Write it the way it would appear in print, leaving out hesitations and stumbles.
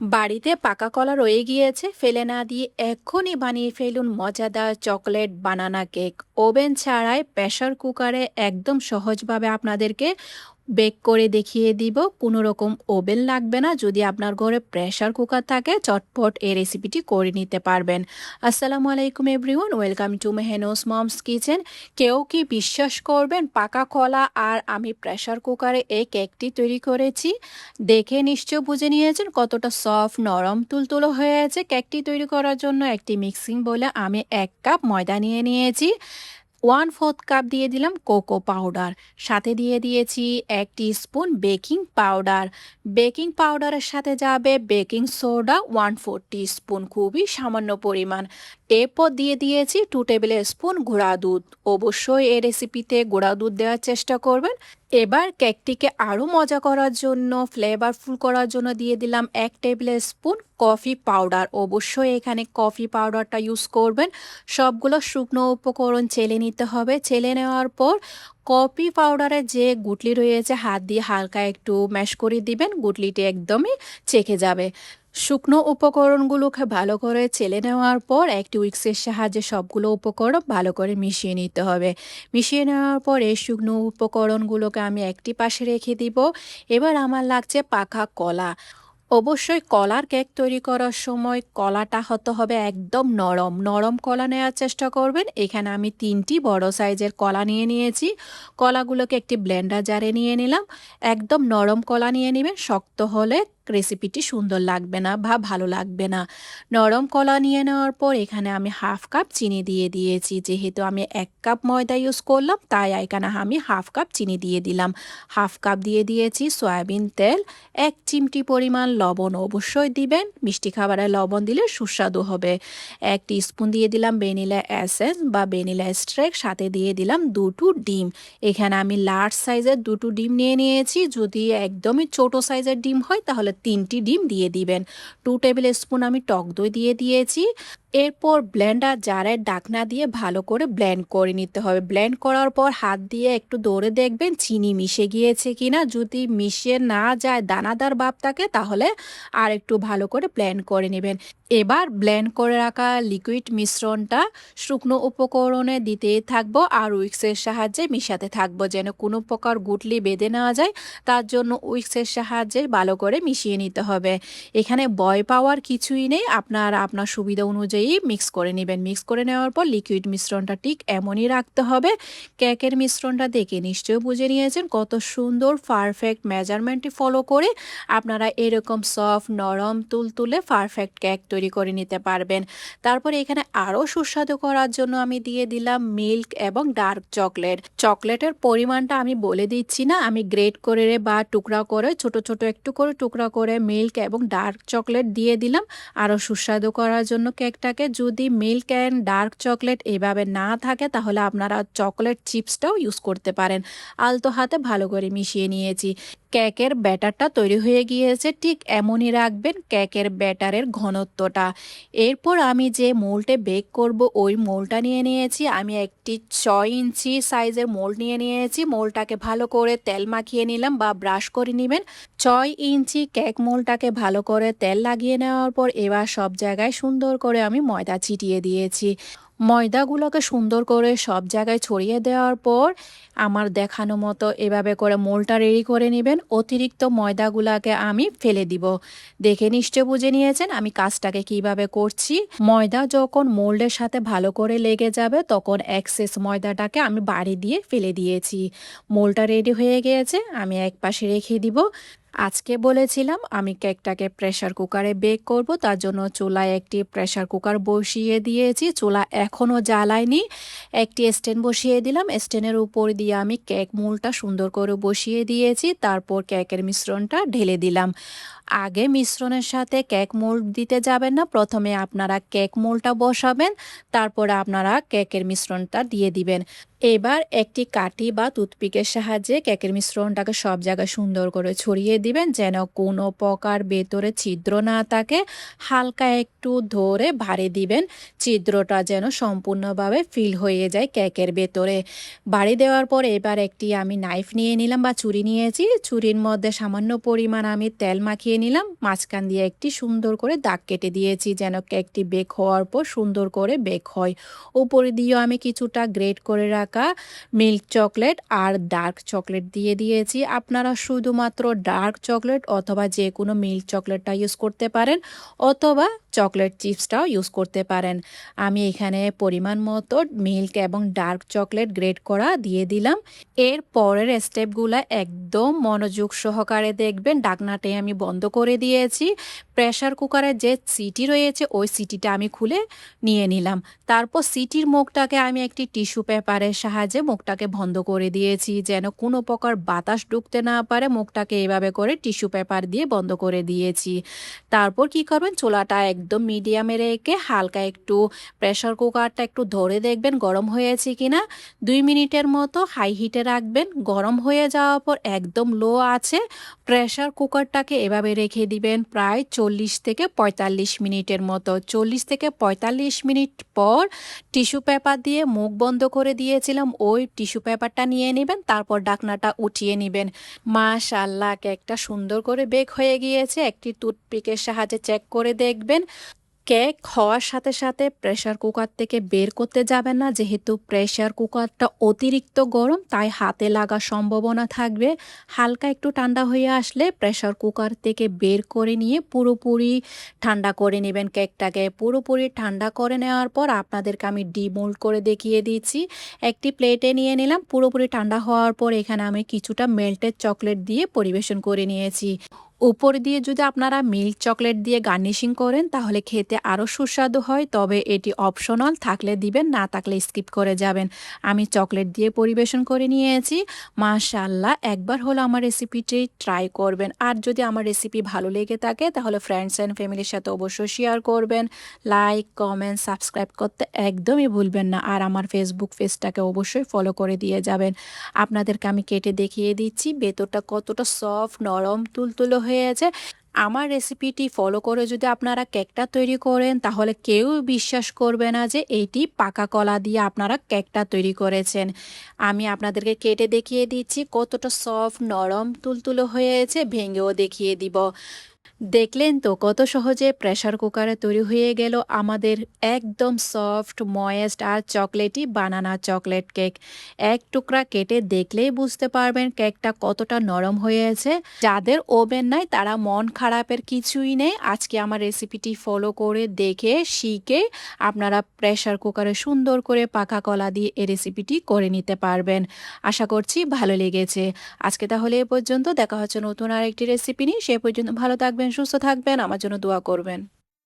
বাড়িতে পাকা কলা রয়ে গিয়েছে, ফেলে না দিয়ে এক্ষুনি বানিয়ে ফেলুন মজাদার চকলেট বানানা কেক। ওভেন ছাড়াই প্রেসার কুকারে একদম সহজভাবে আপনাদেরকে বেক করে দেখিয়ে দিব। কোনো রকম ওভেন লাগবে না। যদি আপনার ঘরে প্রেসার কুকার থাকে, চটপট এই রেসিপিটি করে নিতে পারবেন। আসসালামু আলাইকুম everyone, welcome to Mehnu's moms kitchen. কেউ কি বিশ্বাস করবেন, পাকা কলা আর আমি প্রেসার কুকারে এই কেকটি তৈরি করেছি। দেখে নিশ্চয় বুঝে নিয়েছেন কতটা সফট, নরম, তুলতুলো হয়েছে। কেকটি তৈরি করার জন্য একটি মিক্সিং বলে আমি 1 কাপ ময়দা নিয়ে নিয়েছি। 1/4 কাপ দিয়ে দিলাম কোকো পাউডার, সাথে দিয়ে দিয়েছি 1 টিস্পুন বেকিং পাউডার। বেকিং পাউডারের সাথে যাবে বেকিং সোডা 1/4 টিস্পুন, খুবই সামান্য পরিমাণ। এরপর দিয়ে দিয়েছি 2 টেবিল স্পুন গুঁড়া দুধ। অবশ্যই এই রেসিপিতে গুঁড়া দুধ দেওয়ার চেষ্টা করবেন। এবার কেকটিকে আরও মজা করার জন্য, ফ্লেভারফুল করার জন্য দিয়ে দিলাম 1 টেবিল স্পুন কফি পাউডার। অবশ্যই এখানে কফি পাউডারটা ইউজ করবেন। সবগুলো শুকনো উপকরণ চেলে নিতে হবে। চেলে নেওয়ার পর কফি পাউডারের যে গুটলি রয়েছে, হাত দিয়ে হালকা একটু ম্যাশ করে দিবেন। গুটলিটি একদমই চেকে যাবে। শুকনো উপকরণগুলোকে ভালো করে চেলে নেওয়ার পর একটি উইক্সের সাহায্যে সবগুলো উপকরণ ভালো করে মিশিয়ে নিতে হবে। মিশিয়ে নেওয়ার পর এই শুকনো উপকরণগুলোকে আমি একটি পাশে রেখে দিব। এবার আমার লাগছে পাকা কলা। অবশ্যই কলার কেক তৈরি করার সময় কলাটা হতে হবে একদম নরম নরম কলা নেওয়ার চেষ্টা করবেন। এখানে আমি 3টি বড় সাইজের কলা নিয়ে নিয়েছি। কলাগুলোকে একটি ব্লেন্ডার জারে নিয়ে নিলাম। একদম নরম কলা নিয়ে নেবেন, শক্ত হলে রেসিপিটি সুন্দর লাগবে না বা ভালো লাগবে না। নরম কলা নিয়ে নেওয়ার পর এখানে আমি 1/2 কাপ চিনি দিয়ে দিয়েছি। যেহেতু আমি 1 কাপ ময়দা ইউজ করলাম, তাই এখানে আমি 1/2 কাপ চিনি দিয়ে দিলাম। 1/2 কাপ দিয়ে দিয়েছি সয়াবিন তেল। 1 চিমটি পরিমাণ লবণ অবশ্যই দিবেন, মিষ্টি খাবারে লবণ দিলে সুস্বাদু হবে। 1 টিস্পুন দিয়ে দিলাম ভ্যানিলা এসেন্স বা ভ্যানিলা এক্সট্রাক্ট, সাথে দিয়ে দিলাম 2টো ডিম। এখানে আমি লার্জ সাইজের 2টো ডিম নিয়ে নিয়েছি। যদি একদমই ছোট সাইজের ডিম হয় তাহলে 3টি ডিম দিয়ে দিবেন। 2 টেবিল স্পুন আমি টক দই দিয়ে দিয়েছি। এরপর ব্লেন্ডার জারের ঢাকনা দিয়ে ভালো করে ব্লেন্ড করে নিতে হবে। ব্লেন্ড করার পর হাত দিয়ে একটু ধরে দেখবেন চিনি মিশে গিয়েছে কিনা। যদি মিশে না যায়, দানাদার ভাব থাকে, তাহলে আর একটু ভালো করে ব্লেন্ড করে নেবেন। এবার ব্লেন্ড করে রাখা লিকুইড মিশ্রণটা শুকনো উপকরণে দিতে থাকবো আর উইক্সের সাহায্যে মিশাতে থাকবো, যেন কোনো প্রকার গুটলি বেঁধে নেওয়া যায়। তার জন্য উইক্সের সাহায্যে ভালো করে মিশিয়ে নিতে হবে। এখানে ভয় পাওয়ার কিছুই নেই, আপনার সুবিধা অনুযায়ী মিক্স করে নেবেন। মিক্স করে নেওয়ার পর লিকুইড মিশ্রণটা ঠিক এমনই রাখতে হবে। কেকের মিশ্রণটা দেখে নিশ্চয়ই বুঝে নিয়েছেন কত সুন্দর পারফেক্ট মেজারমেন্টটি ফলো করে আপনারা এরকম সফট, নরম, তুলতুলে পারফেক্ট কেক তৈরি করে নিতে পারবেন। তারপরে এখানে আরও সুস্বাদু করার জন্য আমি দিয়ে দিলাম মিল্ক এবং ডার্ক চকলেট। চকলেটের পরিমাণটা আমি বলে দিচ্ছি না, আমি গ্রেট করে বা টুকরা করে ছোট ছোট একটু করে টুকরা করে মিল্ক এবং ডার্ক চকলেট দিয়ে দিলাম আরও সুস্বাদু করার জন্য কেকটাকে। যদি মিল্ক অ্যান্ড ডার্ক চকলেট এভাবে না থাকে তাহলে আপনারা চকলেট চিপসটাও ইউজ করতে পারেন। আলতো হাতে ভালো করে মিশিয়ে নিয়েছি। কেকের ব্যাটারটা তৈরি হয়ে গিয়েছে, ঠিক এমনই রাখবেন কেকের ব্যাটারের ঘনত্বটা। এরপর আমি যে মোল্ডে বেক করব ওই মোল্ডটা নিয়ে নিয়েছি। আমি একটি 6 ইঞ্চি সাইজের মোল্ড নিয়ে নিয়েছি। মোল্ডটাকে ভালো করে তেল মাখিয়ে নিলাম বা ব্রাশ করে নেবেন। 6 ইঞ্চি কেক মোল্ডটাকে ভালো করে তেল লাগিয়ে নেওয়ার পর এবার সব জায়গায় সুন্দর করে আমি ময়দা ছিটিয়ে দিয়েছি। ময়দাগুলোকে সুন্দর করে সব জায়গায় ছড়িয়ে দেওয়ার পর আমার দেখানো মতো এভাবে করে মোলটা রেডি করে নেবেন। অতিরিক্ত ময়দাগুলোকে আমি ফেলে দিব। দেখে নিশ্চয় বুঝে নিয়েছেন আমি কাজটাকে কিভাবে করছি। ময়দা যখন মোল্ডের সাথে ভালো করে লেগে যাবে তখন এক্সেস ময়দাটাকে আমি বাড়ি দিয়ে ফেলে দিয়েছি। মোলটা রেডি হয়ে গিয়েছে, আমি এক পাশে রেখে দিব। আজকে বলেছিলাম আমি কেকটাকে প্রেসার কুকারে বেক করব, তার জন্য চুলায় একটি প্রেসার কুকার বসিয়ে দিয়েছি। চুলা এখনও জ্বালাইনি। একটি স্ট্যান্ড বসিয়ে দিলাম। স্ট্যান্ডের উপর দিয়ে আমি কেক মোল্ডটা সুন্দর করে বসিয়ে দিয়েছি। তারপর কেকের মিশ্রণটা ঢেলে দিলাম। আগে মিশ্রণের সাথে কেক মোল্ড দিতে যাবেন না, প্রথমে আপনারা কেক মোল্ডটা বসাবেন, তারপরে আপনারা কেকের মিশ্রণটা দিয়ে দিবেন। এবার একটি কাঠি বা টুথপিকের সাহায্যে কেকের মিশ্রণটাকে সব জায়গায় সুন্দর করে ছড়িয়ে দিবেন, যেন কোনো প্রকার ভেতরে ছিদ্র না থাকে। হালকা একটু ধরে ভাড়ে দিবেন, ছিদ্রটা যেন সম্পূর্ণভাবে ফিল হয়ে যায় কেকের ভেতরে। ভাড়ে দেওয়ার পর এবার একটি আমি নাইফ নিয়ে নিলাম বা ছুরি নিয়েছি, ছুরির মধ্যে সামান্য পরিমাণ আমি তেল মাখিয়ে নিলাম, মাঝখান দিয়ে একটি সুন্দর করে দাগ কেটে দিয়েছি যেন কেকটি বেক হওয়ার পর সুন্দর করে বেক হয়। উপরে দিয়েও আমি কিছুটা গ্রেট করে রাখা মিল্ক চকলেট আর ডার্ক চকলেট দিয়ে দিয়েছি। আপনারা শুধুমাত্র ডার্ক চকলেট অথবা যে কোনো মিল্ক চকলেটটা ইউজ করতে পারেন, অথবা চকলেট চিপসটাও ইউজ করতে পারেন। আমি এখানে পরিমাণ মতো মিল্ক এবং ডার্ক চকলেট গ্রেট করা দিয়ে দিলাম। এর পরের স্টেপগুলো একদম মনোযোগ সহকারে দেখবেন। ঢাকনাটাই আমি বন্ধ করে দিয়েছি। প্রেসার কুকারের যে সিটি রয়েছে ওই সিটিটা আমি খুলে নিয়ে নিলাম। তারপর সিটির মুখটাকে আমি একটি টিস্যু পেপারের সাহায্যে মুখটাকে বন্ধ করে দিয়েছি, যেন কোনো প্রকার বাতাস ঢুকতে না পারে। মুখটাকে এভাবে করে টিস্যু পেপার দিয়ে বন্ধ করে দিয়েছি। তারপর কি করবেন, চুলাটা একদম মিডিয়ামে রেখে হালকা একটু প্রেসার কুকারটা একটু ধরে দেখবেন গরম হয়েছে কিনা। 2 মিনিটের মতো হাই হিটে রাখবেন। গরম হয়ে যাওয়ার পর একদম লো আছে প্রেসার কুকারটাকে এভাবে রেখে দিবেন প্রায় 40 থেকে 45 মিনিটের মতো। 40 থেকে 45 মিনিট পর টিস্যু পেপার দিয়ে মুখ বন্ধ করে দিয়েছিলাম, ওই টিস্যু পেপারটা নিয়ে নেবেন, তারপর ঢাকনাটা উঠিয়ে নেবেন। মাশাআল্লাহ, কেকটা সুন্দর করে বেক হয়ে গিয়েছে। একটি টুথপিকের সাহায্যে চেক করে দেখবেন। কেক হওয়ার সাথে সাথে প্রেসার কুকার থেকে বের করতে যাবেন না, যেহেতু প্রেসার কুকারটা অতিরিক্ত গরম, তাই হাতে লাগার সম্ভাবনা থাকবে। হালকা একটু ঠান্ডা হয়ে আসলে প্রেসার কুকার থেকে বের করে নিয়ে পুরোপুরি ঠান্ডা করে নেবেন কেকটাকে। পুরোপুরি ঠান্ডা করে নেওয়ার পর আপনাদেরকে আমি ডিমোল্ড করে দেখিয়ে দিচ্ছি। একটি প্লেটে নিয়ে নিলাম। পুরোপুরি ঠান্ডা হওয়ার পর এখানে আমি কিছুটা মেল্টেড চকলেট দিয়ে পরিবেশন করে নিয়েছি। উপর দিয়ে যদি আপনারা মিল্ক চকলেট দিয়ে গার্নিশিং করেন তাহলে খেতে আরও সুস্বাদু হয়, তবে এটি অপশনাল, থাকলে দিবেন, না থাকলে স্কিপ করে যাবেন। আমি চকলেট দিয়ে পরিবেশন করে নিয়েছি। মাশাআল্লাহ, একবার হলো আমার রেসিপিটি ট্রাই করবেন। আর যদি আমার রেসিপি ভালো লেগে থাকে তাহলে ফ্রেন্ডস অ্যান্ড ফ্যামিলির সাথে অবশ্যই শেয়ার করবেন। লাইক, কমেন্ট, সাবস্ক্রাইব করতে একদমই ভুলবেন না। আর আমার ফেসবুক পেজটাকে অবশ্যই ফলো করে দিয়ে যাবেন। আপনাদেরকে আমি কেটে দেখিয়ে দিচ্ছি ভেতরটা কতটা সফট, নরম, তুলতুলো হয়েছে। আমার রেসিপিটি ফলো করে যদি আপনারা কেকটা তৈরি করেন তাহলে কেউ বিশ্বাস করবে না যে এইটি পাকা কলা দিয়ে আপনারা কেকটা তৈরি করেছেন। আমি আপনাদেরকে কেটে দেখিয়ে দিচ্ছি কতটা সফট, নরম, তুলতুলো হয়েছে, ভেঙেও দেখিয়ে দিব। দেখলেন তো কত সহজে প্রেসার কুকারে তৈরি হয়ে গেল আমাদের একদম সফট, ময়েস্ট আর চকলেটি বানানা চকলেট কেক। এক টুকরা কেটে দেখলেই বুঝতে পারবেন কেকটা কতটা নরম হয়েছে। যাদের ওভেন নাই তারা মন খারাপের কিছুই নেই। আজকে আমার রেসিপিটি ফলো করে দেখে শিখে আপনারা প্রেসার কুকারে সুন্দর করে পাকা কলা দিয়ে এই রেসিপিটি করে নিতে পারবেন। আশা করছি ভালো লেগেছে। আজকে তাহলে এ পর্যন্ত। দেখা হচ্ছে নতুন আরেকটি রেসিপি নিয়ে। সে পর্যন্ত ভালো থাকবেন, সুস্থ থাকবেন, আমার জন্য দোয়া করবেন।